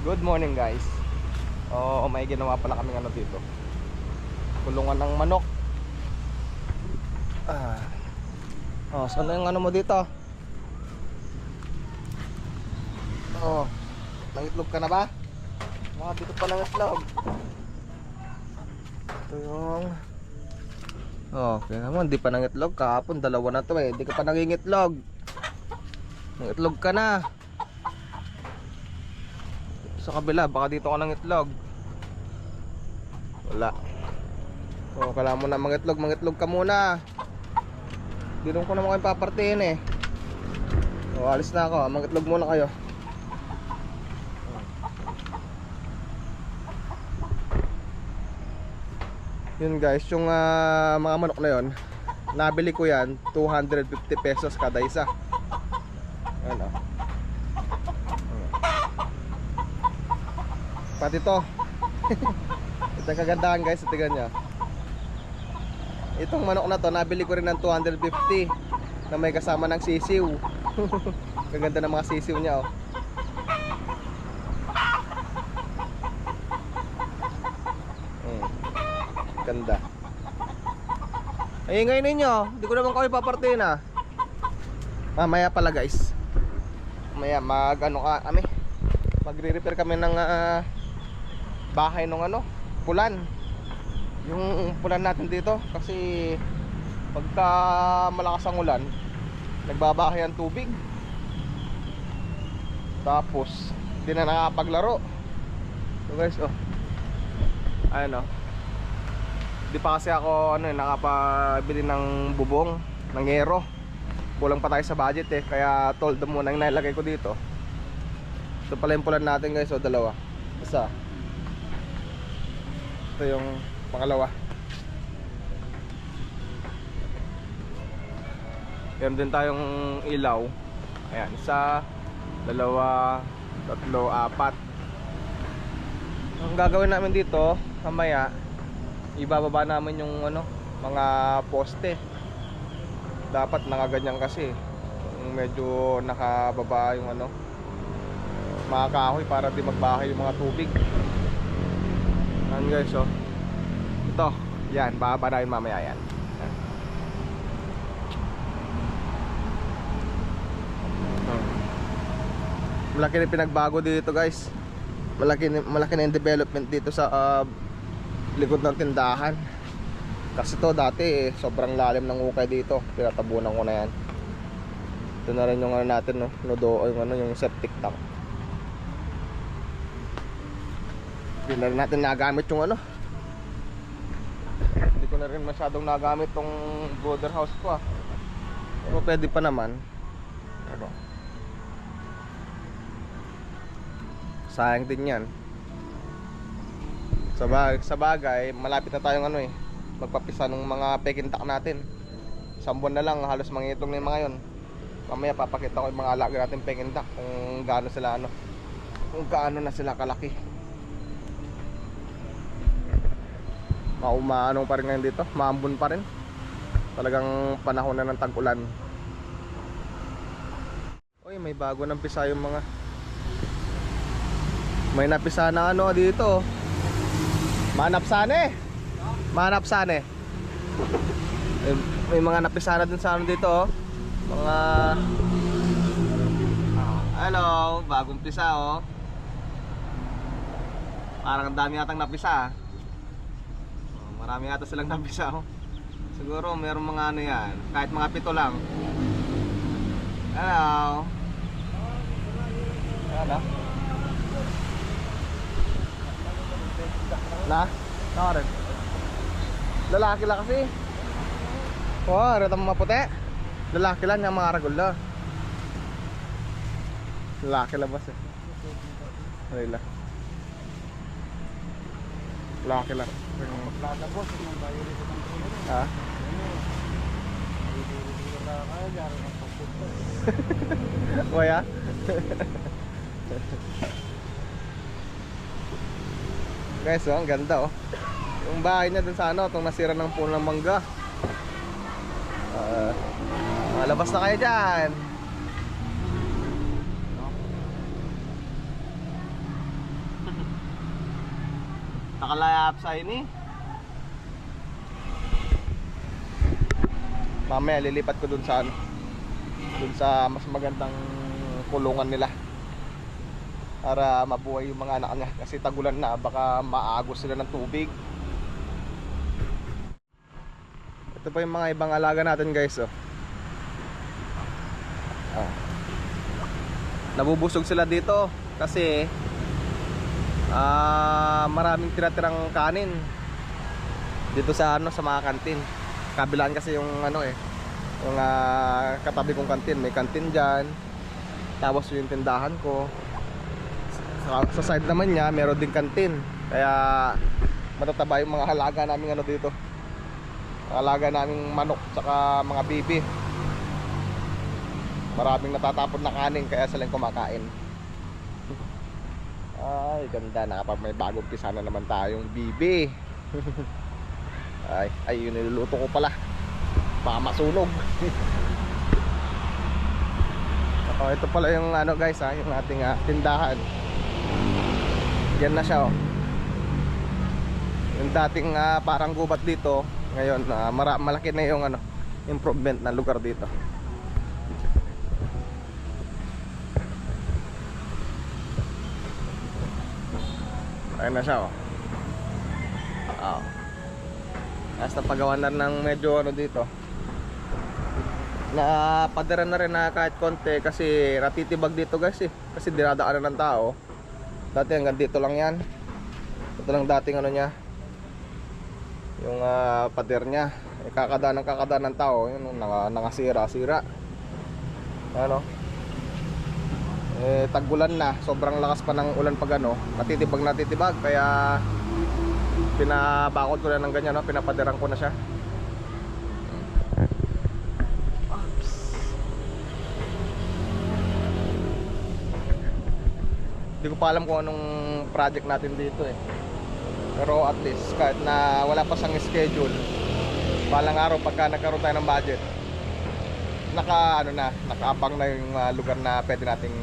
Good morning guys. May ginawa pala kaming ano dito. Kulungan ng manok. Saan na yung ano mo dito? Nangitlog ka na ba? Mga dito pa nangitlog. Ito yung okay naman, di pa nangitlog. Kahapon dalawa na to eh. Di ka pa nangingitlog. Nangitlog ka na. Sa kabila, baka dito ka ng itlog. Wala. Kailangan mo na mangitlog ka muna. Dinong ko naman kayo papartiin eh. Alis na ako, mangitlog muna kayo. Yun guys, yung mga manok na yun, nabili ko yan 250 pesos kada isa. Ayan o. Pati to. Ito ang kagandahan guys, tignan nyo. Itong manok na to, nabili ko rin ng 250 na may kasama ng sisiw. Kaganda ng mga sisiw niya oh. Ganda. Ay ngayon ninyo, hindi ko naman kami papartiin ah. Mamaya pala guys. Mamaya magre-repair kami ng bahay nung pulan. Yung pulan natin dito kasi pagka malakas ang ulan, nagbabahay ang tubig. Tapos hindi na nakapaglaro. So guys, ayun di pa kasi ako nakapabili ng bubong, ng yero. Kulang pa tayo sa budget eh, kaya toldo muna yung nailagay ko dito. Ito pala yung pulan natin guys, dalawa. Isa. Ito yung pangalawa. Meron din tayong ilaw. Ayan, isa, dalawa, tatlo, apat. Ang gagawin namin dito, mamaya ibababa namin yung mga poste. Dapat nakaganyan kasi. Medyo nakababa yung mga kahoy para di magbahay yung mga tubig. Ayan guys ito, yan, bababa namin mamaya yan. Malaki na pinagbago dito guys. Malaki na yung development dito sa likod ng tindahan. Kasi to dati sobrang lalim ng ukay dito. Pinatabunan ko na yan. Ito na rin yung natin yung septic tank. Hindi na rin natin nagamit yung hindi ko na rin masyadong nagamit tong brother house ko pero pwede pa naman. Sayang din yan. Sa bagay malapit na tayong magpapisa ng mga pekintak natin. Isang buwan na lang halos mangitong na yung mga yun. Mamaya papakita ko yung mga alaga natin pekintak kung gaano sila kung gaano na sila kalaki. Maumaanong pa rin ngayon dito, maambon pa rin. Talagang panahon na ng tag-ulan. Uy, may bago nang pisa yung mga. May napisa na dito. Manapsane. Manapsane. May mga napisa na din sa dito mga hello, bagong pisa Parang ang dami yatang napisa. Marami yata silang napisa Siguro mayroong mga yan, kahit mga 7 lang. Hello. Hello. Rin. Lalaki lang kasi. Rito mga puti. Lalaki lang yung mga ragula. Lalaki lang bas Lalaki lang. Maglalabos ng bayo dito ng tulong. Ha? Waya? Guys, ang ganda yung bahay niya dun sa itong nasira ng puno ng mangga. Malabas na kayo dyan. Nakalayap sa ini. Mamaya lilipat ko dun sa ano, dun sa mas magandang kulungan nila para mabuhay yung mga anak niya, kasi tagulan na, baka maagos sila ng tubig. Ito pa yung mga ibang alaga natin guys, oh. Nabubusog sila dito kasi maraming tira-tirang kanin dito sa ano, sa mga kantin. Kabilaan kasi yung ano yung katabi kong kantin, may kantin dyan, tapos yung tindahan ko sa side naman niya meron din kantin, kaya matataba yung mga halaga namin ano dito, halaga naming manok tsaka mga bibi. Maraming natatapon na kanin kaya sila yung kumakain. Ay ganda, may bagong pisa na naman tayong bibi. Ay yun niluluto ko pala, baka masunog. Ito pala yung ano guys, yung ating tindahan. Yan na siya, oh. Yung dating parang gubat dito, ngayon malaki na yung ano, improvement na lugar dito. Ayun na siya, oh. Basta pagawa na ng medyo ano dito, na padera na rin na kahit konti, kasi natitibag dito guys kasi dinadaanan ng tao. Dati hanggang dito lang yan. Ito lang dating ano niya, yung pader niya. Kakadaan ng tao, yun, nangasira-sira. Ano? Tag-ulan na, sobrang lakas pa ng ulan pag ano, natitibag, kaya pinabakod ko na ng ganyan, no? Pinapaderang ko na siya. Hindi ko pa alam kung anong project natin dito pero at least kahit na wala pa siyang schedule, balang araw pagka nagkaroon tayo ng budget, nakaabang na yung lugar na pwede nating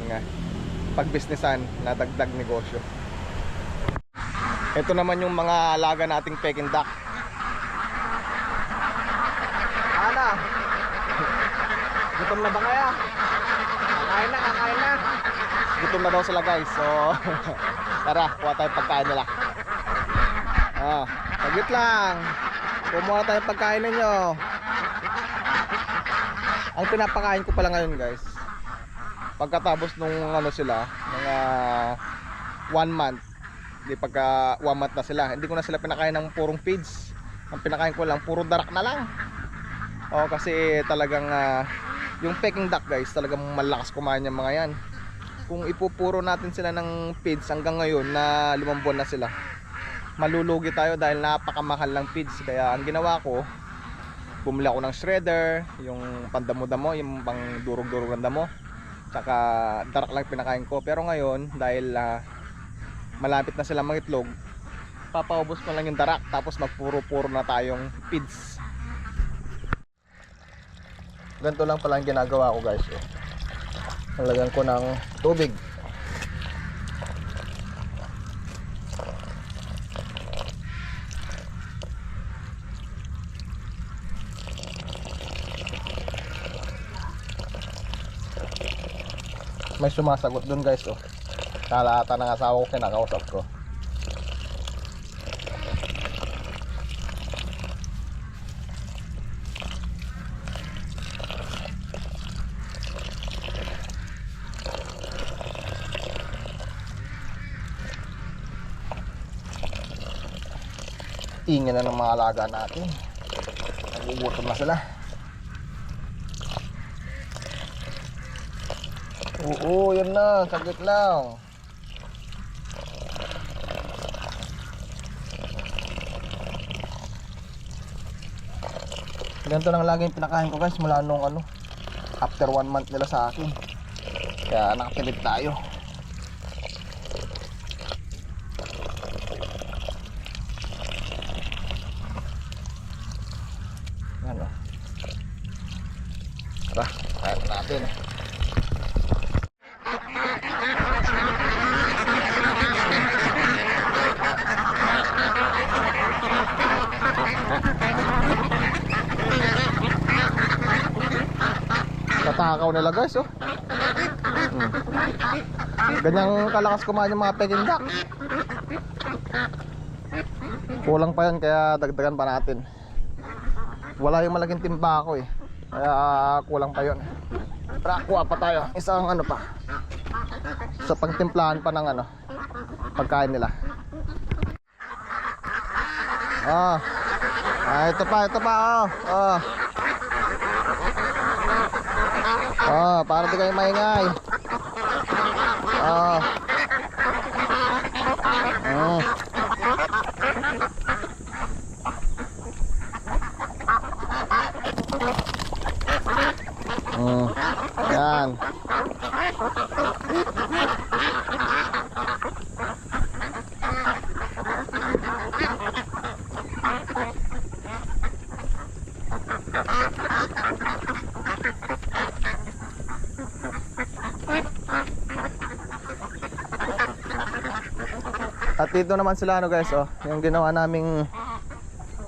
pag-businessan na dagdag negosyo. Ito naman yung mga alaga nating Peking duck. Ana, gutom na ba kaya? Kakain na. Gutom na daw sila guys, so tara, kuha tayo pagkain nila. Saglit lang, kumuha tayo pagkain ninyo. Ang pinapakain ko pala ngayon guys, pagkatapos nung ano sila, mga 1 month, pagka 1 month na sila, hindi ko na sila pinakain ng purong feeds. Ang pinakain ko lang, puro darak na lang. Kasi talagang yung Peking duck guys, talagang malakas kumain yung mga yan. Kung ipupuro natin sila ng feeds hanggang ngayon na 5 buwan na sila, malulugi tayo dahil napakamahal ng feeds. Kaya ang ginawa ko, bumili ako ng shredder, yung pandamo-damo, yung pang durog-durog ng damo, tsaka darak lang pinakain ko. Pero ngayon, dahil malapit na sila mangitlog, papaubos ko lang yung darak, tapos magpuro-puro na tayong feeds. Ganito lang pala ang ginagawa ko guys. Nalagyan ko ng tubig. May sumasagot dun guys, Kalahatan ng asawa ko, kinakausap ko. Ingin na ng mga alaga natin. Nagugutom na sila. Oo, yan na. Saglit lang. Ganito lang lagi yung pinakain ko guys mula nung after 1 month nila sa akin. Kaya nakapilit tayo. Tara, kain natin. tinakaw nila guys oh. Ganyang kalakas kumain yung mga Peking duck. Kulang pa yan kaya dagdagan pa natin. Wala yung malaking timba ako eh, kaya kulang pa yun. Tara, kuha pa tayo isang ano pa sa pagtimplahan pa ng ano pagkain nila. Ito pa para di kayo maingay. Yan. At dito naman sila ano guys oh, yung ginawa naming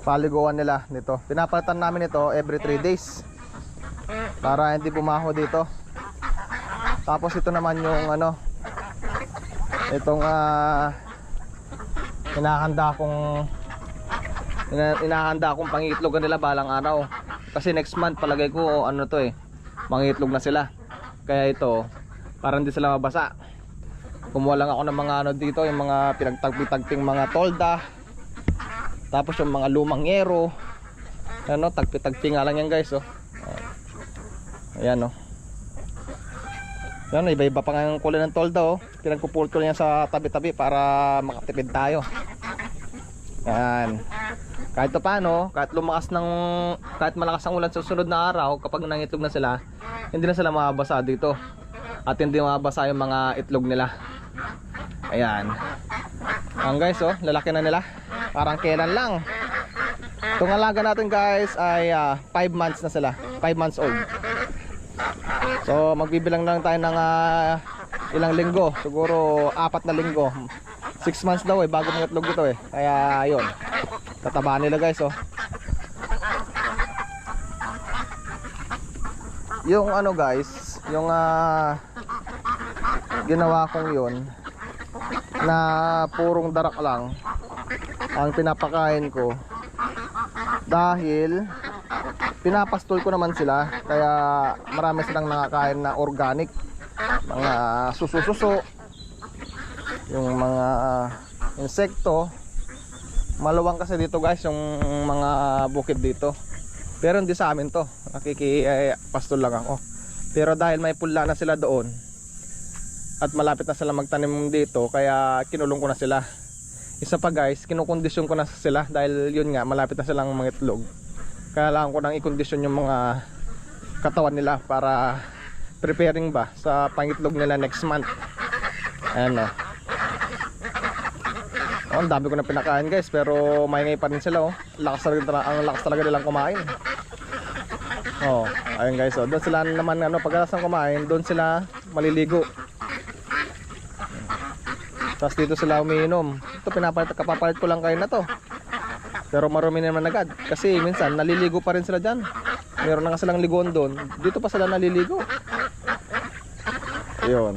paliguan nila nito. Pinapalitan namin ito every 3 days para hindi bumaho dito. Tapos ito naman yung ano, itong inahanda kong pangitlogan nila balang araw. Kasi next month palagay ko ano to eh, mangitlog na sila. Kaya ito, para hindi sila mabasa, kumuha lang ako ng mga ano dito, yung mga pinagtagpi-tagping mga tolda. Tapos yung mga lumang yero. Ano, tagpi-tagpi nga lang yan guys oh. Ayan oh. Yan, iba-iba pa nga yung kulay ng tolda oh. Pinagpupulto niya sa tabi-tabi para makatipid tayo. Yan. Kahit paano, kahit malakas ang ulan sa susunod na araw, kapag nangitlog na sila, hindi na sila mababasa dito. At hindi mababasa yung mga itlog nila. Ayan. Ang guys oh, lalaki na nila. Parang kailan lang. Itong alaga natin guys ay 5 months na sila. 5 months old. So magbibilang lang tayo ng ilang linggo. Siguro 4 na linggo. 6 months daw eh bago mangitlog ito eh. Kaya ayun, tataba nila guys oh. Yung ano guys, yung ginawa kong yun na purong darak lang ang pinapakain ko, dahil pinapastol ko naman sila. Kaya marami silang nakakain na organic, mga suso-suso, yung mga insekto. Maluwang kasi dito guys yung mga bukid dito, pero hindi sa amin to, nakikipastol lang ako. Pero dahil may pula na sila doon at malapit na sila magtanim dito, kaya kinulong ko na sila. Isa pa guys, kinukondisyon ko na sila dahil yun nga, malapit na silang mangitlog. Kailangan ko nang i-kondisyon yung mga katawan nila para preparing ba sa pangitlog nila next month. Ayan o. Ang dami ko na pinakain guys, pero maingay pa rin sila oh. Ang lakas talaga nilang kumain. Oh, ayun guys oh. Doon sila naman ano, pagkatapos ng kumain, doon sila maliligo. Tapos dito sila umiinom. Ito kapapalit ko lang kayo na to. Pero marumi naman agad. Kasi minsan naliligo pa rin sila dyan. Meron na nga silang liguan doon. Dito pa sila naliligo. Ayun.